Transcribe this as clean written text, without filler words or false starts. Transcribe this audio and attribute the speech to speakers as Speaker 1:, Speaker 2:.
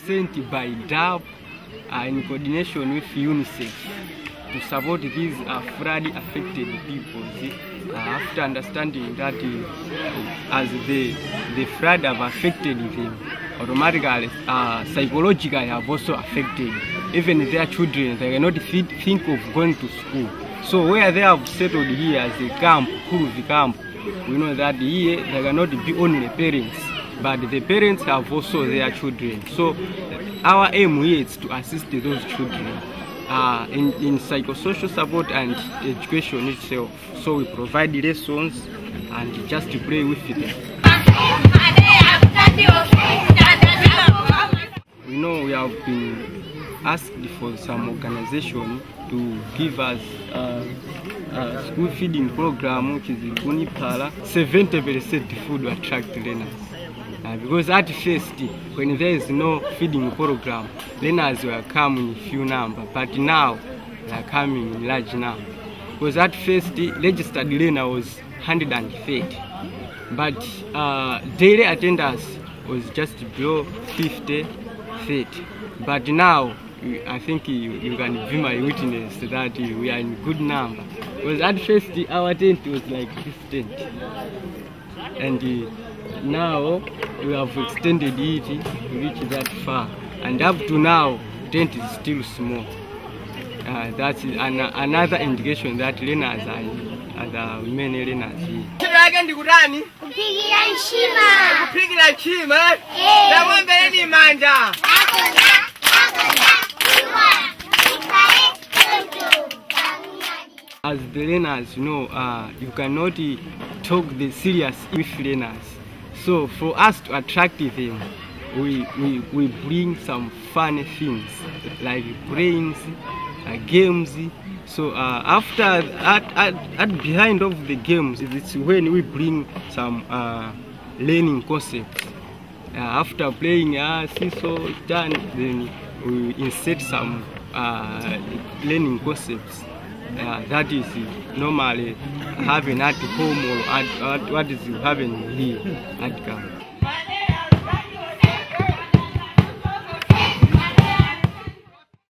Speaker 1: sent by DAP in coordination with UNICEF to support these flood affected people. After understanding that as the flood have affected them, automatically psychologically have also affected even their children. They cannot think of going to school. So where they have settled here as a camp, Kuruvi camp, we know that here they cannot be only parents, but the parents have also their children. So our aim here is to assist those children in psychosocial support and education itself. So we provide lessons and just to play with them. We know we have been asked for some organization to give us a school feeding program, which is Unipala. 70% food to attract learners. Because at first, when there is no feeding program, learners will come in few number, but now they are coming in large number. Because at first, registered learner was 130, but daily attendance was just below 50, 30. But now, I think you can be my witness that we are in good number. Because at first, our tent was like this tent, and now we have extended it to reach that far, and up to now tent is still small. That's another indication that learners are the many learners here. As the learners, you know, you cannot talk the serious with learners. So for us to attract them, we bring some funny things like brains, games. So after at behind of the games, it's when we bring some learning concepts. After playing seesaw, then we insert some learning concepts. That is normally having at home or what is having here at camp.